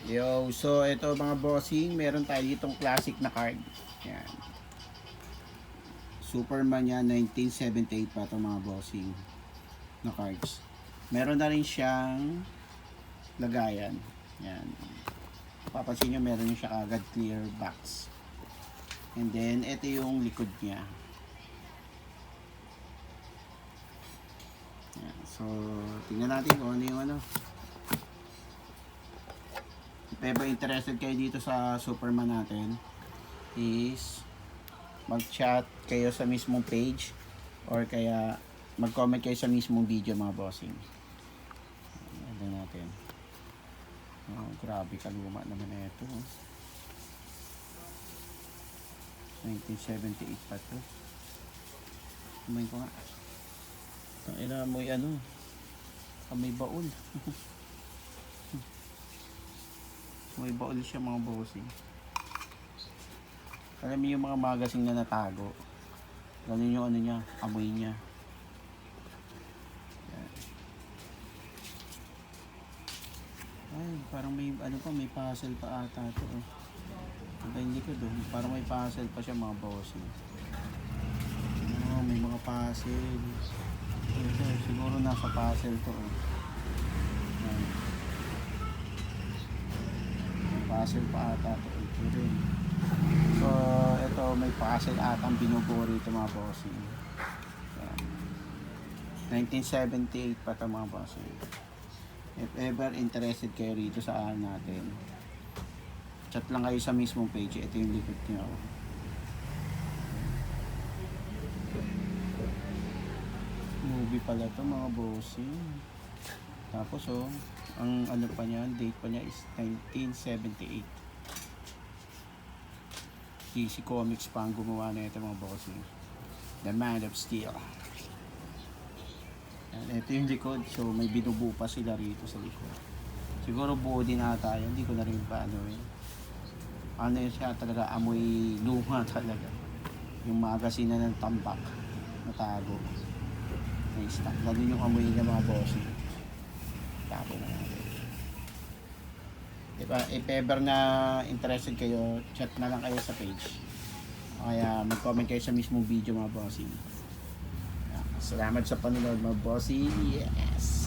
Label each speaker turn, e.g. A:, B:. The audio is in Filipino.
A: Yo, so ito mga bossing, meron tayo ditong classic na card. Yan. Superman yan, 1978 pa ito mga bossing na cards. Meron na rin siyang lagayan. Yan. Papansin nyo, meron siya kagad clear box. And then, ito yung likod niya. Yan. So, tingnan natin kung ano yung ano. If ever interested kayo dito sa Superman natin, is mag-chat kayo sa mismong page or kaya mag-comment kayo sa mismong video mga bossing. Ano natin. Oh, grabe kaluma naman na ito. 1978 pa to. Kumain ko nga. Tangina mo ano. May baul. May baul siya mga bossing. Alam niyo yung mga magazine na natago. Ganun yung ano niya, amoy niya. Yan. Ay, parang may ano pa, may puzzle pa ata ito. Oh. Hanggang hindi ko doon. Parang may puzzle pa siya mga bossing. Oh, may mga puzzle. Ito, siguro nasa puzzle to. Oh. Yan. May puzzle pa ata ito. Ito rin. So, ito may puzzle atang binubuo rito mga bossing. Yan. 1978 pa ito mga bossing. If ever interested kayo rito sa natin, chat lang kayo sa mismong page. Ito yung likod nyo. Movie pala ito mga bossing. Tapos ang ano pa niya, date pa niya is 1978. DC Comics pa ang gumawa na ito mga bossing. The Man of Steel. Yan, ito yung likod. So may binubuo pa sila rito sa likod. Siguro buo din ata yun. Hindi ko na rin paano eh. Ano yun siya talaga, amoy luma talaga. Yung magazine na ng tambak. Natago. May stock. Ganun yung amoy niya mga bossing. Tago na natin. Diba, if ever na interested kayo, chat na lang kayo sa page. Kaya mag-comment kayo sa mismong video mga bossing. Salamat sa panonood mga bossing. Yes!